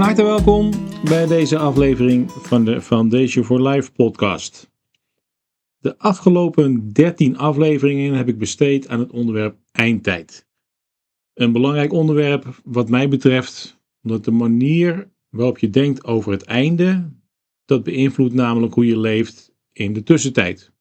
harte welkom bij deze aflevering van de Foundation for Life podcast. De afgelopen 13 afleveringen heb ik besteed aan het onderwerp eindtijd. Een belangrijk onderwerp wat mij betreft, omdat de manier waarop je denkt over het einde, dat beïnvloedt namelijk hoe je leeft in de tussentijd.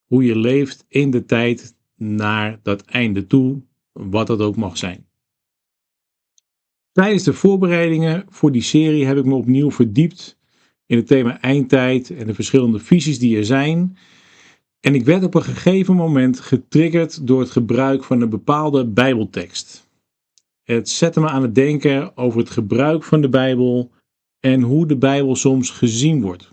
Hoe je leeft in de tijd naar dat einde toe, wat dat ook mag zijn. Tijdens de voorbereidingen voor die serie heb ik me opnieuw verdiept in het thema eindtijd en de verschillende visies die er zijn. En ik werd op een gegeven moment getriggerd door het gebruik van een bepaalde Bijbeltekst. Het zette me aan het denken over het gebruik van de Bijbel en hoe de Bijbel soms gezien wordt.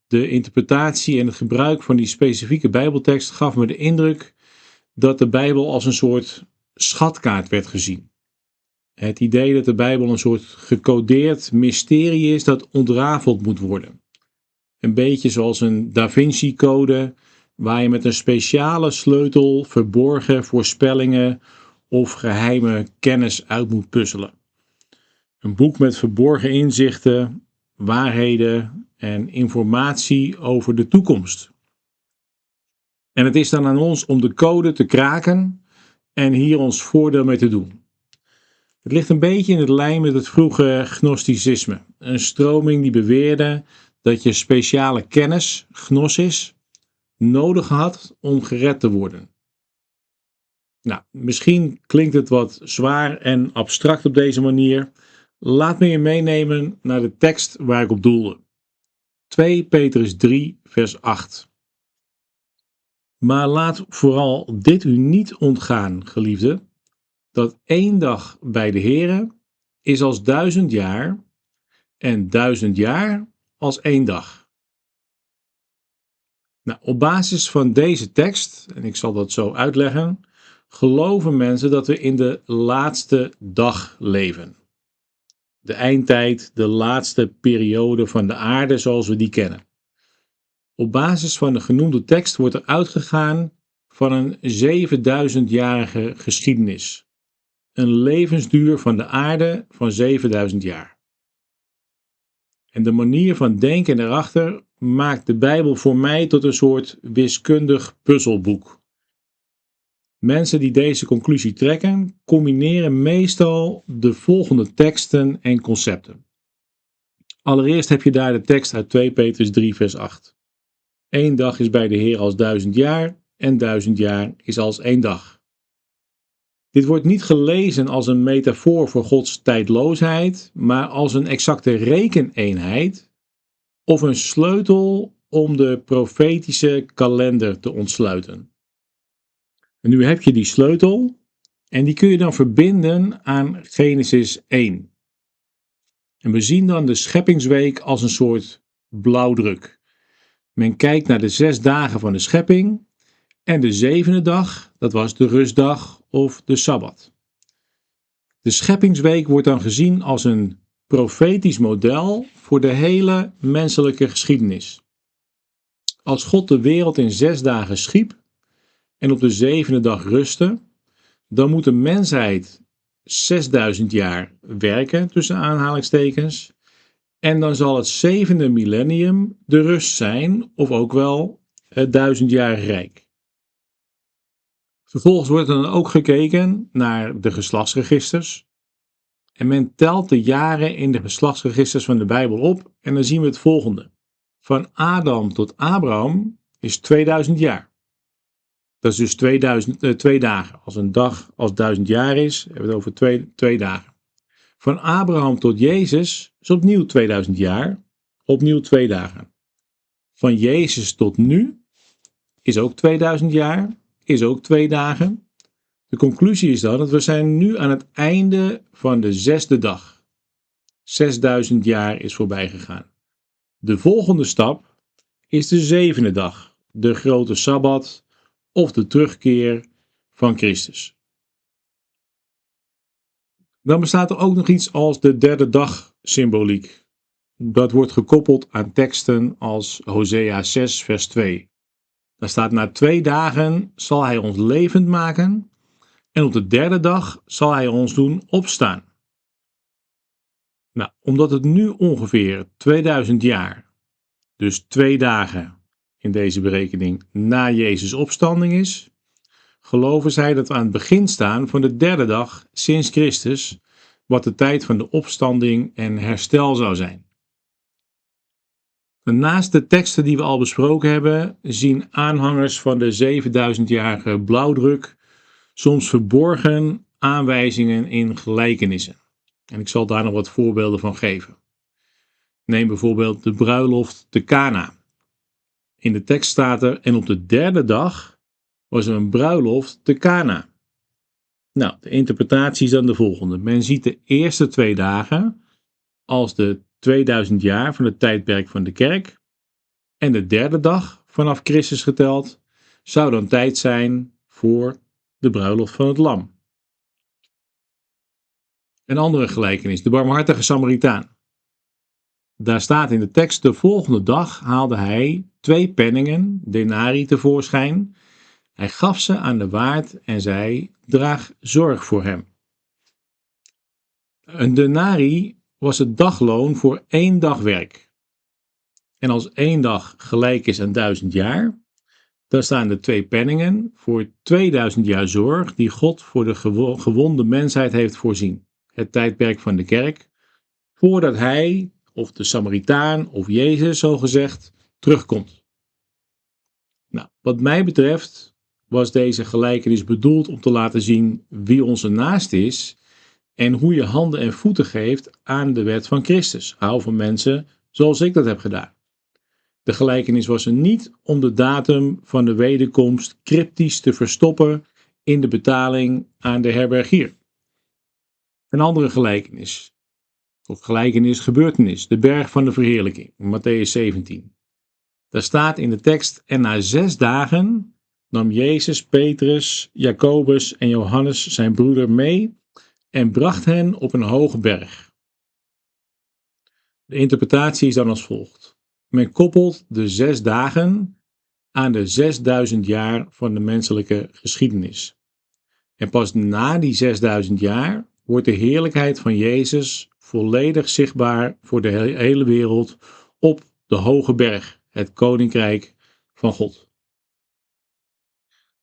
De interpretatie en het gebruik van die specifieke Bijbeltekst gaf me de indruk dat de Bijbel als een soort schatkaart werd gezien. Het idee dat de Bijbel een soort gecodeerd mysterie is dat ontrafeld moet worden. Een beetje zoals een Da Vinci Code, waar je met een speciale sleutel verborgen voorspellingen of geheime kennis uit moet puzzelen. Een boek met verborgen inzichten, waarheden en informatie over de toekomst. En het is dan aan ons om de code te kraken en hier ons voordeel mee te doen. Het ligt een beetje in het lijn met het vroege gnosticisme. Een stroming die beweerde dat je speciale kennis, gnosis, nodig had om gered te worden. Nou, misschien klinkt het wat zwaar en abstract op deze manier. Laat me je meenemen naar de tekst waar ik op doelde. 2 Petrus 3 vers 8. Maar laat vooral dit u niet ontgaan, geliefden, dat 1 dag bij de Here is als 1000 jaar en 1000 jaar als 1 dag. Nou, op basis van deze tekst, en ik zal dat zo uitleggen, geloven mensen dat we in de laatste dag leven. De eindtijd, de laatste periode van de aarde zoals we die kennen. Op basis van de genoemde tekst wordt er uitgegaan van een 7000-jarige geschiedenis. Een levensduur van de aarde van 7000 jaar. En de manier van denken erachter maakt de Bijbel voor mij tot een soort wiskundig puzzelboek. Mensen die deze conclusie trekken, combineren meestal de volgende teksten en concepten. Allereerst heb je daar de tekst uit 2 Petrus 3 vers 8. 1 dag is bij de Heer als 1000 jaar en 1000 jaar is als 1 dag. Dit wordt niet gelezen als een metafoor voor Gods tijdloosheid, maar als een exacte rekeneenheid of een sleutel om de profetische kalender te ontsluiten. En nu heb je die sleutel en die kun je dan verbinden aan Genesis 1. En we zien dan de scheppingsweek als een soort blauwdruk. Men kijkt naar de 6 dagen van de schepping en de 7e dag, dat was de rustdag of de Sabbat. De scheppingsweek wordt dan gezien als een profetisch model voor de hele menselijke geschiedenis. Als God de wereld in 6 dagen schiep en op de 7e dag rustte, dan moet de mensheid 6000 jaar werken, tussen aanhalingstekens, en dan zal het 7e millennium de rust zijn, of ook wel het 1000-jarig rijk. Vervolgens wordt er dan ook gekeken naar de geslachtsregisters. En men telt de jaren in de geslachtsregisters van de Bijbel op. En dan zien we het volgende. Van Adam tot Abraham is 2000 jaar. Dat is dus 2 dagen. Als een dag als 1000 jaar is, hebben we het over 2 dagen. Van Abraham tot Jezus is opnieuw 2000 jaar. Opnieuw 2 dagen. Van Jezus tot nu is ook 2000 jaar. Is ook 2 dagen. De conclusie is dan dat we zijn nu aan het einde van de 6e dag. 6000 jaar is voorbij gegaan. De volgende stap is de 7e dag, de grote Sabbat of de terugkeer van Christus. Dan bestaat er ook nog iets als de 3e dag symboliek. Dat wordt gekoppeld aan teksten als Hosea 6 vers 2. Daar staat: na 2 dagen zal hij ons levend maken en op de 3e dag zal hij ons doen opstaan. Nou, omdat het nu ongeveer 2000 jaar, dus 2 dagen in deze berekening, na Jezus' opstanding is, geloven zij dat we aan het begin staan van de derde dag sinds Christus, wat de tijd van de opstanding en herstel zou zijn. Naast de teksten die we al besproken hebben, zien aanhangers van de 7000-jarige blauwdruk soms verborgen aanwijzingen in gelijkenissen. En ik zal daar nog wat voorbeelden van geven. Neem bijvoorbeeld de bruiloft te Kana. In de tekst staat er: en op de derde dag was er een bruiloft te Kana. Nou, de interpretatie is dan de volgende. Men ziet de eerste 2 dagen als de 2000 jaar van het tijdperk van de kerk. En de derde dag, vanaf Christus geteld, zou dan tijd zijn voor de bruiloft van het lam. Een andere gelijkenis, de barmhartige Samaritaan. Daar staat in de tekst: de volgende dag haalde hij 2 penningen, denari, tevoorschijn. Hij gaf ze aan de waard en zei: draag zorg voor hem. Een denari was het dagloon voor 1 dag werk. En als 1 dag gelijk is aan 1000 jaar, dan staan de 2 penningen voor 2000 jaar zorg die God voor de gewonde mensheid heeft voorzien. Het tijdperk van de kerk, voordat hij, of de Samaritaan, of Jezus, zo gezegd, terugkomt. Nou, wat mij betreft was deze gelijkenis bedoeld om te laten zien wie onze naaste is en hoe je handen en voeten geeft aan de wet van Christus. Hou van mensen zoals ik dat heb gedaan. De gelijkenis was er niet om de datum van de wederkomst cryptisch te verstoppen in de betaling aan de herbergier. Een andere gelijkenis, of gebeurtenis, de berg van de verheerlijking, Mattheüs 17. Daar staat in de tekst: en na 6 dagen nam Jezus Petrus, Jacobus en Johannes zijn broeder mee en bracht hen op een hoge berg. De interpretatie is dan als volgt. Men koppelt de 6 dagen aan de 6000 jaar van de menselijke geschiedenis. En pas na die 6000 jaar wordt de heerlijkheid van Jezus volledig zichtbaar voor de hele wereld op de hoge berg, het koninkrijk van God.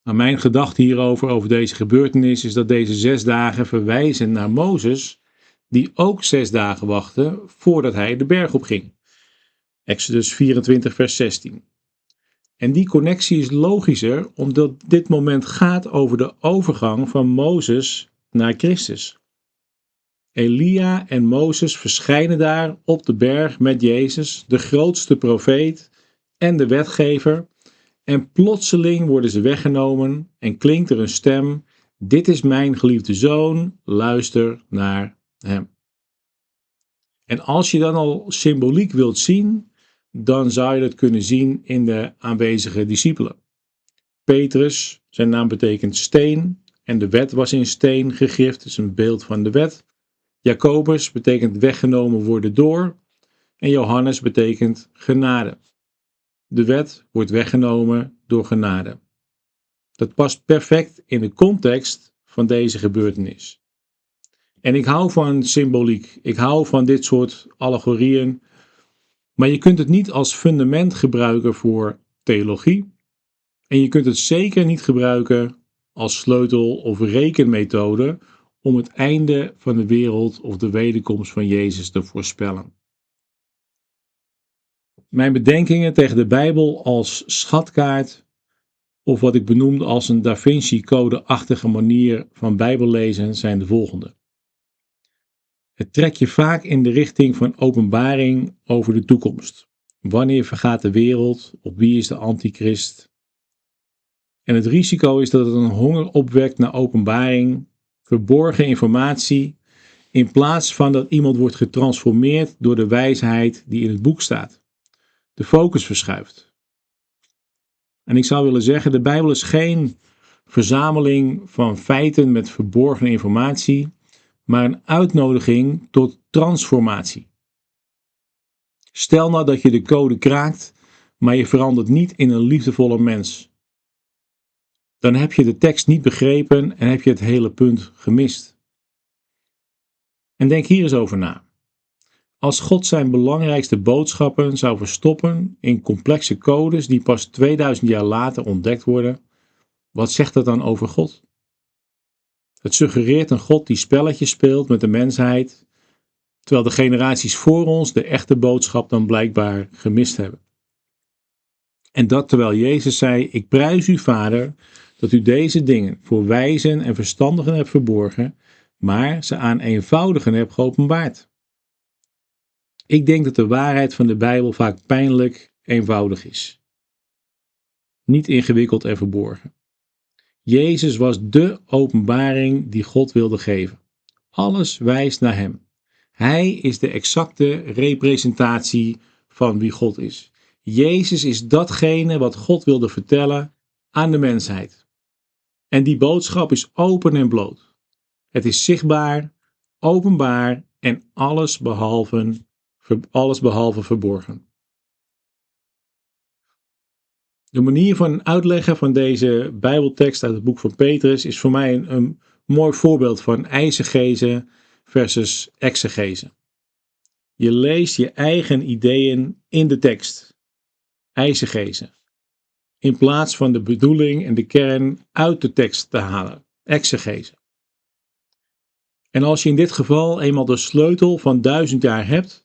Nou, mijn gedachte hierover, over deze gebeurtenis, is dat deze 6 dagen verwijzen naar Mozes, die ook 6 dagen wachtte voordat hij de berg opging. Exodus 24 vers 16. En die connectie is logischer omdat dit moment gaat over de overgang van Mozes naar Christus. Elia en Mozes verschijnen daar op de berg met Jezus, de grootste profeet en de wetgever. En plotseling worden ze weggenomen en klinkt er een stem: dit is mijn geliefde zoon, luister naar hem. En als je dan al symboliek wilt zien, dan zou je dat kunnen zien in de aanwezige discipelen. Petrus, zijn naam betekent steen en de wet was in steen gegrift, dat is een beeld van de wet. Jacobus betekent weggenomen worden door en Johannes betekent genade. De wet wordt weggenomen door genade. Dat past perfect in de context van deze gebeurtenis. En ik hou van symboliek, ik hou van dit soort allegorieën, maar je kunt het niet als fundament gebruiken voor theologie en je kunt het zeker niet gebruiken als sleutel of rekenmethode om het einde van de wereld of de wederkomst van Jezus te voorspellen. Mijn bedenkingen tegen de Bijbel als schatkaart, of wat ik benoemde als een Da Vinci Code-achtige manier van Bijbellezen, zijn de volgende. Het trekt je vaak in de richting van openbaring over de toekomst. Wanneer vergaat de wereld? Op wie is de antichrist? En het risico is dat het een honger opwekt naar openbaring, verborgen informatie, in plaats van dat iemand wordt getransformeerd door de wijsheid die in het boek staat. De focus verschuift. En ik zou willen zeggen, de Bijbel is geen verzameling van feiten met verborgen informatie, maar een uitnodiging tot transformatie. Stel nou dat je de code kraakt, maar je verandert niet in een liefdevolle mens. Dan heb je de tekst niet begrepen en heb je het hele punt gemist. En denk hier eens over na. Als God zijn belangrijkste boodschappen zou verstoppen in complexe codes die pas 2000 jaar later ontdekt worden, wat zegt dat dan over God? Het suggereert een God die spelletjes speelt met de mensheid, terwijl de generaties voor ons de echte boodschap dan blijkbaar gemist hebben. En dat terwijl Jezus zei: ik prijs u, Vader, dat u deze dingen voor wijzen en verstandigen hebt verborgen, maar ze aan eenvoudigen hebt geopenbaard. Ik denk dat de waarheid van de Bijbel vaak pijnlijk eenvoudig is. Niet ingewikkeld en verborgen. Jezus was dé openbaring die God wilde geven. Alles wijst naar hem. Hij is de exacte representatie van wie God is. Jezus is datgene wat God wilde vertellen aan de mensheid. En die boodschap is open en bloot. Het is zichtbaar, openbaar en alles behalve verborgen. De manier van uitleggen van deze Bijbeltekst uit het boek van Petrus is voor mij een mooi voorbeeld van eisegese versus exegese. Je leest je eigen ideeën in de tekst. Eisegese. In plaats van de bedoeling en de kern uit de tekst te halen. Exegese. En als je in dit geval eenmaal de sleutel van 1000 jaar hebt,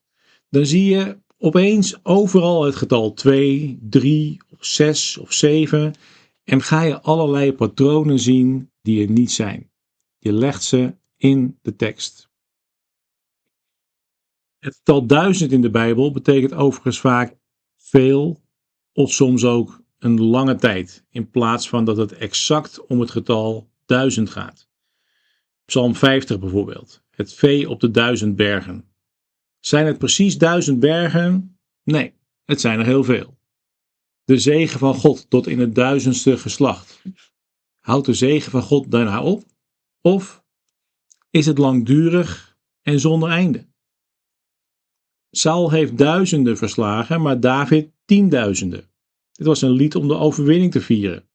dan zie je opeens overal het getal 2, 3, of 6 of 7 en ga je allerlei patronen zien die er niet zijn. Je legt ze in de tekst. Het getal 1000 in de Bijbel betekent overigens vaak veel of soms ook een lange tijd, in plaats van dat het exact om het getal 1000 gaat. Psalm 50 bijvoorbeeld, het vee op de 1000 bergen. Zijn het precies 1000 bergen? Nee, het zijn er heel veel. De zegen van God tot in het 1000ste geslacht. Houdt de zegen van God daarna op? Of is het langdurig en zonder einde? Saul heeft duizenden verslagen, maar David tienduizenden. Dit was een lied om de overwinning te vieren.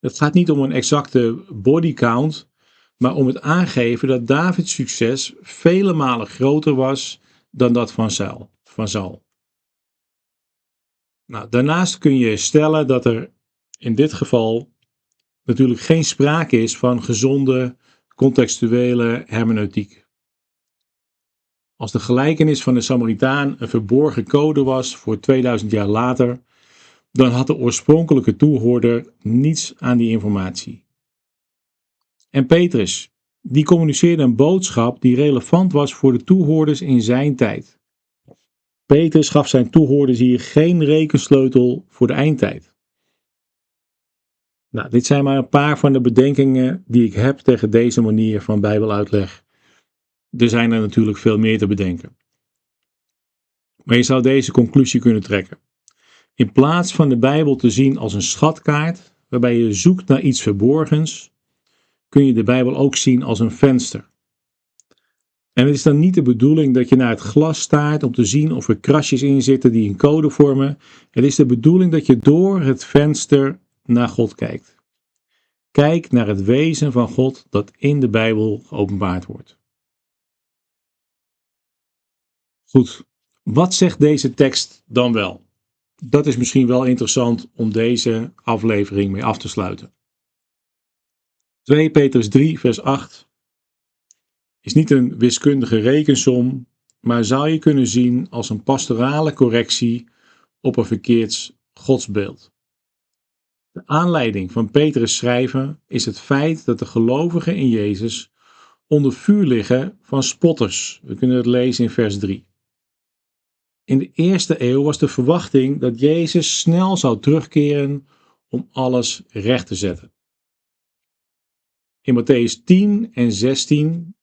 Het gaat niet om een exacte bodycount, maar om het aangeven dat Davids succes vele malen groter was dan dat van Saul. Nou, daarnaast kun je stellen dat er in dit geval natuurlijk geen sprake is van gezonde contextuele hermeneutiek. Als de gelijkenis van de Samaritaan een verborgen code was voor 2000 jaar later, dan had de oorspronkelijke toehoorder niets aan die informatie. En Petrus, die communiceerde een boodschap die relevant was voor de toehoorders in zijn tijd. Petrus gaf zijn toehoorders hier geen rekensleutel voor de eindtijd. Nou, dit zijn maar een paar van de bedenkingen die ik heb tegen deze manier van Bijbeluitleg. Er zijn er natuurlijk veel meer te bedenken. Maar je zou deze conclusie kunnen trekken. In plaats van de Bijbel te zien als een schatkaart, waarbij je zoekt naar iets verborgens, kun je de Bijbel ook zien als een venster. En het is dan niet de bedoeling dat je naar het glas staart om te zien of er krasjes in zitten die een code vormen. Het is de bedoeling dat je door het venster naar God kijkt. Kijk naar het wezen van God dat in de Bijbel geopenbaard wordt. Goed, wat zegt deze tekst dan wel? Dat is misschien wel interessant om deze aflevering mee af te sluiten. 2 Petrus 3 vers 8 is niet een wiskundige rekensom, maar zou je kunnen zien als een pastorale correctie op een verkeerd godsbeeld. De aanleiding van Petrus' schrijven is het feit dat de gelovigen in Jezus onder vuur liggen van spotters. We kunnen het lezen in vers 3. In de eerste eeuw was de verwachting dat Jezus snel zou terugkeren om alles recht te zetten. In Mattheüs 10 en 16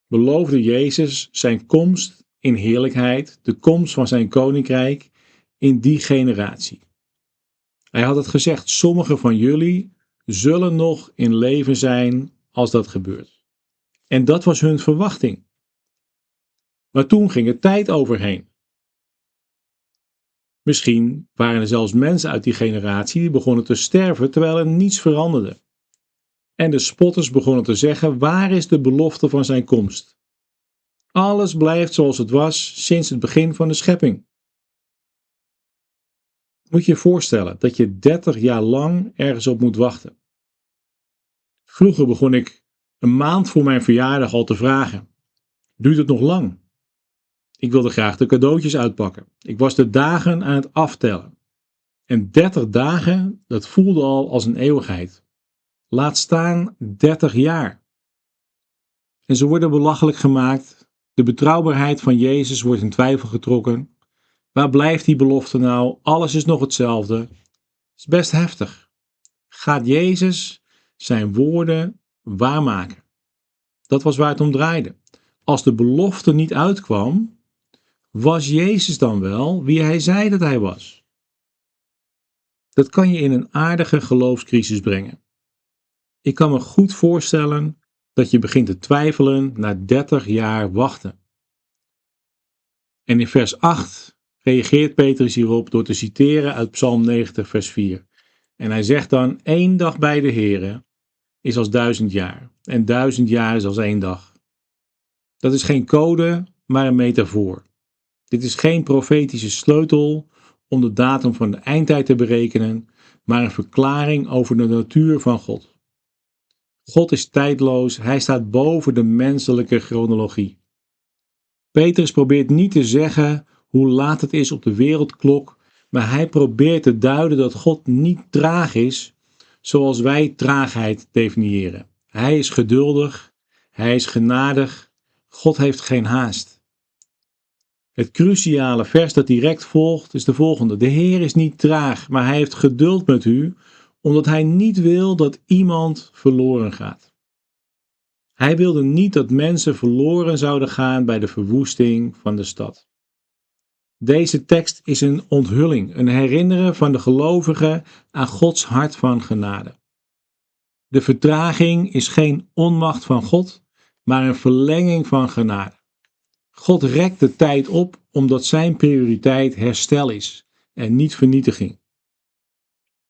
beloofde Jezus zijn komst in heerlijkheid, de komst van zijn koninkrijk in die generatie. Hij had het gezegd: sommigen van jullie zullen nog in leven zijn als dat gebeurt. En dat was hun verwachting. Maar toen ging er tijd overheen. Misschien waren er zelfs mensen uit die generatie die begonnen te sterven terwijl er niets veranderde. En de spotters begonnen te zeggen: waar is de belofte van zijn komst? Alles blijft zoals het was sinds het begin van de schepping. Moet je je voorstellen dat je 30 jaar lang ergens op moet wachten. Vroeger begon ik een maand voor mijn verjaardag al te vragen: duurt het nog lang? Ik wilde graag de cadeautjes uitpakken. Ik was de dagen aan het aftellen. En 30 dagen, dat voelde al als een eeuwigheid. Laat staan 30 jaar. En ze worden belachelijk gemaakt. De betrouwbaarheid van Jezus wordt in twijfel getrokken. Waar blijft die belofte nou? Alles is nog hetzelfde. Het is best heftig. Gaat Jezus zijn woorden waarmaken? Dat was waar het om draaide. Als de belofte niet uitkwam, was Jezus dan wel wie hij zei dat hij was? Dat kan je in een aardige geloofscrisis brengen. Ik kan me goed voorstellen dat je begint te twijfelen na 30 jaar wachten. En in vers 8 reageert Petrus hierop door te citeren uit Psalm 90 vers 4. En hij zegt dan: 1 dag bij de Heere is als 1000 jaar en 1000 jaar is als 1 dag. Dat is geen code, maar een metafoor. Dit is geen profetische sleutel om de datum van de eindtijd te berekenen, maar een verklaring over de natuur van God. God is tijdloos, hij staat boven de menselijke chronologie. Petrus probeert niet te zeggen hoe laat het is op de wereldklok, maar hij probeert te duiden dat God niet traag is, zoals wij traagheid definiëren. Hij is geduldig, hij is genadig, God heeft geen haast. Het cruciale vers dat direct volgt is de volgende: de Heer is niet traag, maar hij heeft geduld met u, omdat hij niet wil dat iemand verloren gaat. Hij wilde niet dat mensen verloren zouden gaan bij de verwoesting van de stad. Deze tekst is een onthulling, een herinneren van de gelovigen aan Gods hart van genade. De vertraging is geen onmacht van God, maar een verlenging van genade. God rekt de tijd op omdat zijn prioriteit herstel is en niet vernietiging.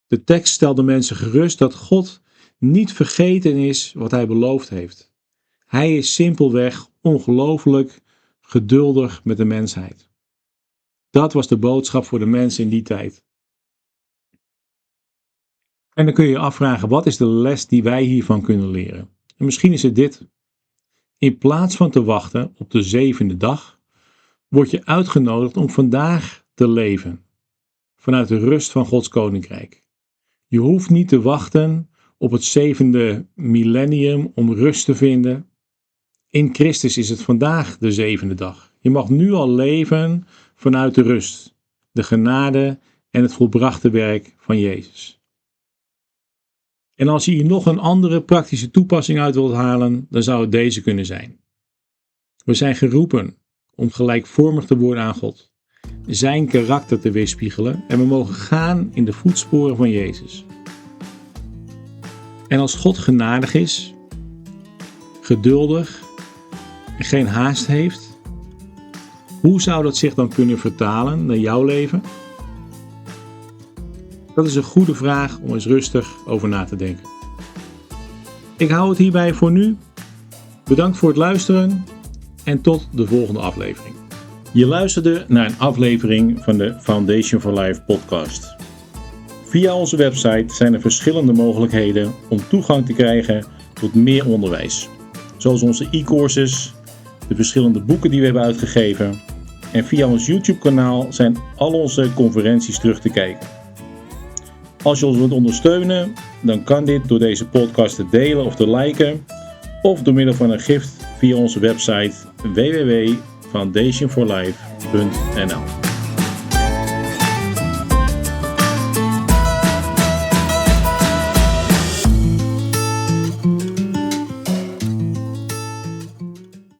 De tekst stelt de mensen gerust dat God niet vergeten is wat hij beloofd heeft. Hij is simpelweg ongelooflijk geduldig met de mensheid. Dat was de boodschap voor de mensen in die tijd. En dan kun je je afvragen: wat is de les die wij hiervan kunnen leren? En misschien is het dit. In plaats van te wachten op de 7e dag, word je uitgenodigd om vandaag te leven, vanuit de rust van Gods koninkrijk. Je hoeft niet te wachten op het 7e millennium om rust te vinden. In Christus is het vandaag de 7e dag. Je mag nu al leven vanuit de rust, de genade en het volbrachte werk van Jezus. En als je hier nog een andere praktische toepassing uit wilt halen, dan zou het deze kunnen zijn. We zijn geroepen om gelijkvormig te worden aan God, zijn karakter te weerspiegelen en we mogen gaan in de voetsporen van Jezus. En als God genadig is, geduldig en geen haast heeft, hoe zou dat zich dan kunnen vertalen naar jouw leven? Dat is een goede vraag om eens rustig over na te denken. Ik hou het hierbij voor nu. Bedankt voor het luisteren en tot de volgende aflevering. Je luisterde naar een aflevering van de Foundation for Life podcast. Via onze website zijn er verschillende mogelijkheden om toegang te krijgen tot meer onderwijs. Zoals onze e-courses, de verschillende boeken die we hebben uitgegeven. En via ons YouTube kanaal zijn al onze conferenties terug te kijken. Als je ons wilt ondersteunen, dan kan dit door deze podcast te delen of te liken, of door middel van een gift via onze website www.foundationforlife.nl.